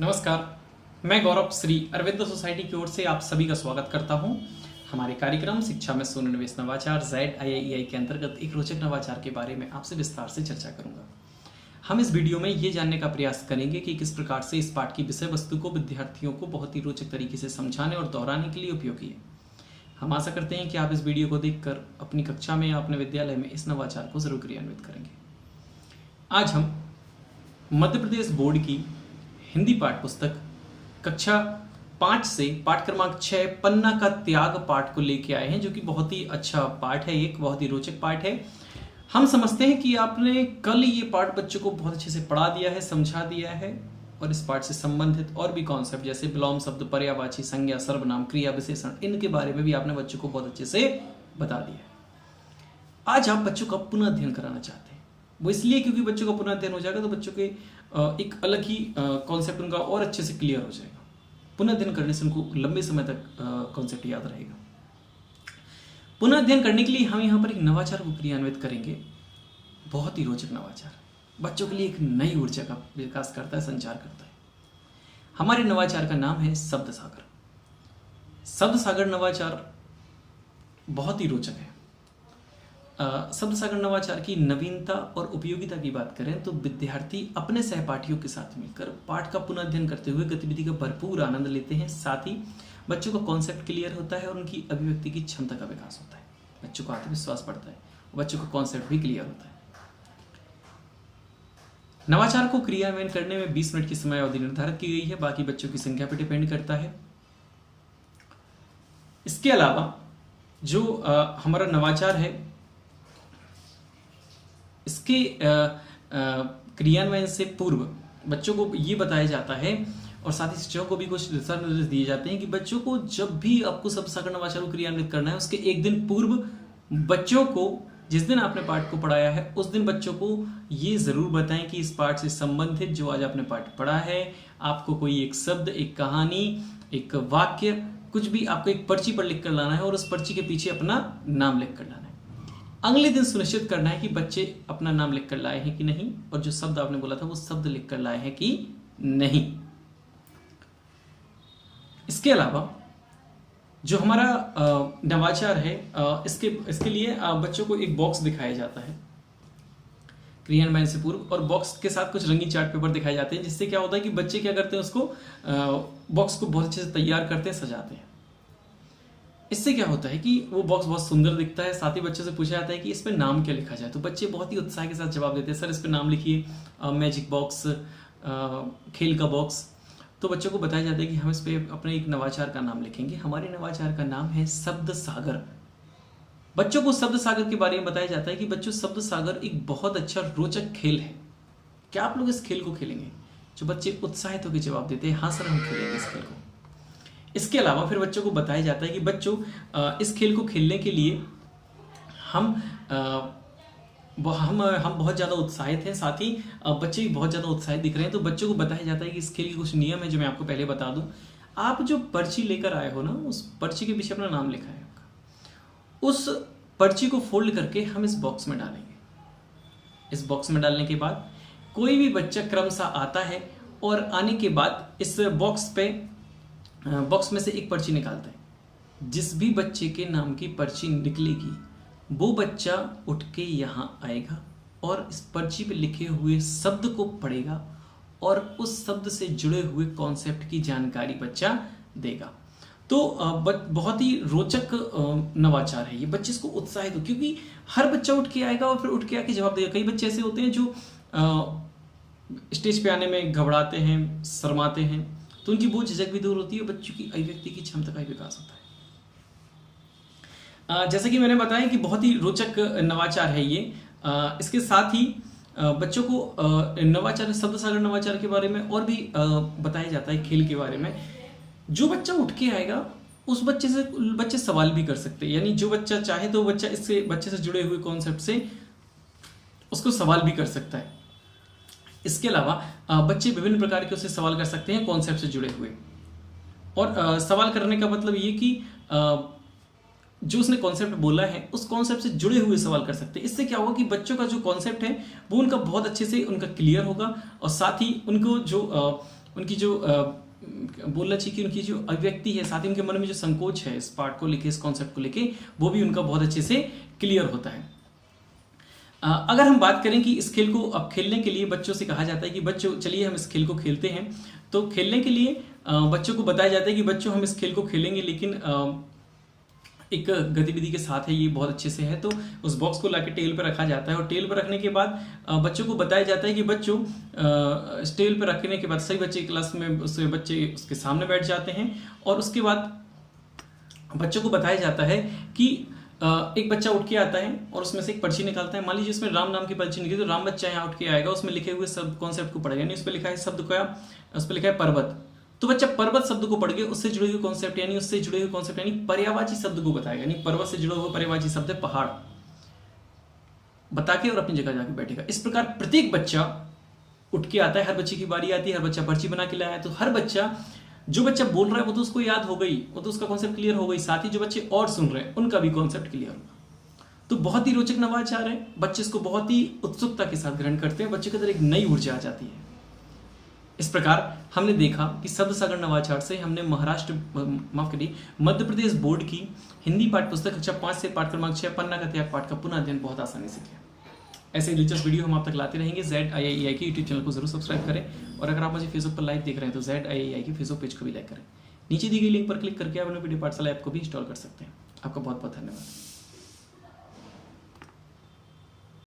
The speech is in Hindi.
नमस्कार, मैं गौरव श्री अरविंद सोसाइटी की ओर से आप सभी का स्वागत करता हूं। हमारे कार्यक्रम शिक्षा में शून्य निवेश नवाचार ZIIEI के अंतर्गत एक रोचक नवाचार के बारे में आपसे विस्तार से चर्चा करूंगा। हम इस वीडियो में ये जानने का प्रयास करेंगे कि किस प्रकार से इस पाठ की विषय वस्तु को विद्यार्थियों को बहुत ही रोचक तरीके से समझाने और दोहराने के लिए उपयोगी है। हम आशा करते हैं कि आप इस वीडियो को देखकर अपनी कक्षा में या अपने विद्यालय में इस नवाचार को जरूर क्रियान्वित करेंगे। आज हम मध्य प्रदेश बोर्ड की हिंदी पाठ पुस्तक कक्षा 5 से पाठ क्रमांक 6 पन्ना का त्याग पाठ को लेके आए हैं, जो कि बहुत ही अच्छा पाठ है, एक बहुत ही रोचक पाठ है। हम समझते हैं कि आपने कल ये पाठ बच्चों को बहुत अच्छे से पढ़ा दिया है, समझा दिया है, और इस पाठ से संबंधित और भी कॉन्सेप्ट जैसे विलोम शब्द, पर्यायवाची, संज्ञा, सर्वनाम, क्रिया, विशेषण, इनके बारे में भी आपने बच्चों को बहुत अच्छे से बता दिया है। आज आप बच्चों का पुनः अध्ययन कराना चाहते हैं, वो इसलिए क्योंकि बच्चों का पुनः अध्ययन हो जाएगा तो बच्चों के एक अलग ही कॉन्सेप्ट उनका और अच्छे से क्लियर हो जाएगा। पुनः अध्ययन करने से उनको लंबे समय तक कॉन्सेप्ट याद रहेगा। पुनः अध्ययन करने के लिए हम यहाँ पर एक नवाचार को क्रियान्वित करेंगे, बहुत ही रोचक नवाचार, बच्चों के लिए एक नई ऊर्जा का विकास करता है, संचार करता है। हमारे नवाचार का नाम है शब्द सागर। शब्द सागर नवाचार बहुत ही रोचक है। शब्द सागर नवाचार की नवीनता और उपयोगिता की बात करें तो विद्यार्थी अपने सहपाठियों के साथ मिलकर पाठ का पुनः अध्ययन करते हुए गतिविधि का भरपूर आनंद लेते हैं। साथ ही बच्चों का कॉन्सेप्ट क्लियर होता है और उनकी अभिव्यक्ति की क्षमता का विकास होता है। बच्चों को आत्मविश्वास बढ़ता है और बच्चों का कॉन्सेप्ट भी क्लियर होता है। नवाचार को क्रियान्वयन करने में 20 मिनट की समय अवधि निर्धारित की गई है, बाकी बच्चों की संख्या पर डिपेंड करता है। इसके अलावा जो हमारा नवाचार है, इसके क्रियान्वयन से पूर्व बच्चों को ये बताया जाता है और साथ ही शिक्षकों को भी कुछ दिशा निर्देश दिए जाते हैं कि बच्चों को जब भी आपको शब्द सागर नवाचार को क्रियान्वित करना है, उसके एक दिन पूर्व बच्चों को, जिस दिन आपने पाठ को पढ़ाया है उस दिन बच्चों को ये जरूर बताएं कि इस पाठ से संबंधित जो आज आपने पाठ पढ़ा है, आपको कोई एक शब्द, एक कहानी, एक वाक्य, कुछ भी आपको एक पर्ची पर लिख कर लाना है और उस पर्ची के पीछे अपना नाम लिख कर लाना है। अगले दिन सुनिश्चित करना है कि बच्चे अपना नाम लिख कर लाए हैं कि नहीं, और जो शब्द आपने बोला था वो शब्द लिख कर लाए हैं कि नहीं। इसके अलावा जो हमारा नवाचार है, इसके लिए बच्चों को एक बॉक्स दिखाया जाता है क्रियान्वयन से पूर्व, और बॉक्स के साथ कुछ रंगीन चार्ट पेपर दिखाए जाते हैं, जिससे क्या होता है कि बच्चे क्या करते हैं, उसको बॉक्स को बहुत अच्छे से तैयार करते हैं, सजाते हैं। इससे क्या होता है कि वो बॉक्स बहुत सुंदर दिखता है। साथ ही बच्चों से पूछा जाता है कि इस पर नाम क्या लिखा जाए, तो बच्चे बहुत ही उत्साह के साथ जवाब देते हैं, सर इस पर नाम लिखिए, मैजिक बॉक्स, खेल का बॉक्स। तो बच्चों को बताया जाता है कि हम इस पर अपने एक नवाचार का नाम लिखेंगे। हमारे नवाचार का नाम है शब्द सागर। बच्चों को शब्द सागर के बारे में बताया जाता है कि बच्चों, शब्द सागर एक बहुत अच्छा रोचक खेल है, क्या आप लोग इस खेल को खेलेंगे? जो बच्चे उत्साहित होकर जवाब देते हैं, हाँ सर हम खेलेंगे इस खेल को। इसके अलावा फिर बच्चों को बताया जाता है कि बच्चों, इस खेल को खेलने के लिए हम बहुत ज़्यादा उत्साहित हैं, साथ ही बच्चे भी बहुत ज़्यादा उत्साहित दिख रहे हैं। तो बच्चों को बताया जाता है कि इस खेल के कुछ नियम है जो मैं आपको पहले बता दूं। आप जो पर्ची लेकर आए हो ना, उस पर्ची के पीछे अपना नाम लिखा है आपका। उस पर्ची को फोल्ड करके हम इस बॉक्स में डालेंगे। इस बॉक्स में डालने के बाद कोई भी बच्चा क्रमशः आता है और आने के बाद इस बॉक्स में से एक पर्ची निकालता है। जिस भी बच्चे के नाम की पर्ची निकलेगी वो बच्चा उठ के यहाँ आएगा और इस पर्ची पे लिखे हुए शब्द को पढ़ेगा और उस शब्द से जुड़े हुए कॉन्सेप्ट की जानकारी बच्चा देगा। तो बहुत ही रोचक नवाचार है ये। बच्चे इसको उत्साहित हो, क्योंकि हर बच्चा उठ के आएगा और फिर उठ के आके जवाब देगा। कई बच्चे ऐसे होते हैं जो स्टेज पे आने में घबराते हैं, शर्माते हैं, तो उनकी वो झिझक भी दूर होती है, बच्चों की अभिव्यक्ति की क्षमता का विकास होता है। जैसे कि मैंने बताया कि बहुत ही रोचक नवाचार है ये। इसके साथ ही बच्चों को नवाचार, शब्द सागर नवाचार के बारे में और भी बताया जाता है, खेल के बारे में। जो बच्चा उठ के आएगा उस बच्चे सवाल भी कर सकते हैं, यानी जो बच्चा चाहे तो बच्चे से जुड़े हुए कॉन्सेप्ट से उसको सवाल भी कर सकता है। इसके अलावा बच्चे विभिन्न प्रकार के उससे सवाल कर सकते हैं कॉन्सेप्ट से जुड़े हुए, और सवाल करने का मतलब ये कि जो उसने कॉन्सेप्ट बोला है उस कॉन्सेप्ट से जुड़े हुए सवाल कर सकते हैं। इससे क्या होगा कि बच्चों का जो कॉन्सेप्ट है वो उनका बहुत अच्छे से उनका क्लियर होगा, और साथ ही उनको जो उनकी जो बोलना चाहिए कि उनकी जो अभिव्यक्ति है, साथ ही उनके मन में जो संकोच है इस पार्ट को लेके, इस कॉन्सेप्ट को लेके, वो भी उनका बहुत अच्छे से क्लियर होता है। अगर हम बात करें कि इस खेल को अब खेलने के लिए बच्चों से कहा जाता है कि बच्चों चलिए हम इस खेल को खेलते हैं, तो खेलने के लिए बच्चों को बताया जाता है कि बच्चों हम इस खेल को खेलेंगे, लेकिन एक गतिविधि के साथ है, ये बहुत अच्छे से है। तो उस बॉक्स को लाके टेल पर रखा जाता है और टेल पर रखने के बाद बच्चों को बताया जाता है कि बच्चों टेल पर रखने के बाद सभी बच्चे क्लास में बच्चे उसके सामने बैठ जाते हैं और उसके बाद बच्चों को बताया जाता है कि एक बच्चा उठ के आता है और उसमें से एक पर्ची निकालता है। मान लीजिए उसमें राम नाम की पर्ची निकली, तो राम बच्चा यहाँ उठ के आएगा, उसमें लिखे हुए सब कॉन्सेप्ट को पढ़ेगा, यानी उस पर लिखा है शब्द का, उस पर लिखा है पर्वत, तो बच्चा पर्वत शब्द को पढ़ के उससे जुड़े हुए कॉन्सेप्ट यानी उससे जुड़े हुए कॉन्सेप्ट यानी पर्यायवाची शब्द को बताएगा, यानी पर्वत से जुड़ा हुआ पर्यायवाची शब्द है पहाड़, बता के और अपनी जगह जाके बैठेगा। इस प्रकार प्रत्येक बच्चा उठ के आता है, हर बच्चे की बारी आती है, हर बच्चा पर्ची बना के लाया है, तो हर बच्चा, जो बच्चा बोल रहा है वो तो उसको याद हो गई, वो तो उसका कॉन्सेप्ट क्लियर हो गई, साथ ही जो बच्चे और सुन रहे हैं उनका भी कॉन्सेप्ट क्लियर होगा। तो बहुत ही रोचक नवाचार है, बच्चे इसको बहुत ही उत्सुकता के साथ ग्रहण करते हैं, बच्चे के अंदर एक नई ऊर्जा आ जाती है। इस प्रकार हमने देखा कि शब्द सागर नवाचार से हमने मध्य प्रदेश बोर्ड की हिंदी पाठ्य पुस्तक कक्षा 5 से पाठ क्रमांक 6 पन्ना का त्याग पाठ का पुनः अध्ययन बहुत आसानी से किया। ऐसे दिलचस्प वीडियो हम आप तक लाते रहेंगे। ZIAEI के यूट्यूब चैनल को जरूर सब्सक्राइब करें और अगर आप मुझे फेसबुक पर लाइव देख रहे हैं तो ZIAEI की फेसबुक पेज को भी लाइक करें। नीचे दी गई लिंक पर क्लिक करके आप अपने पीडी पाठशाला ऐप को भी इंस्टॉल कर सकते हैं। आपका बहुत बहुत धन्यवाद।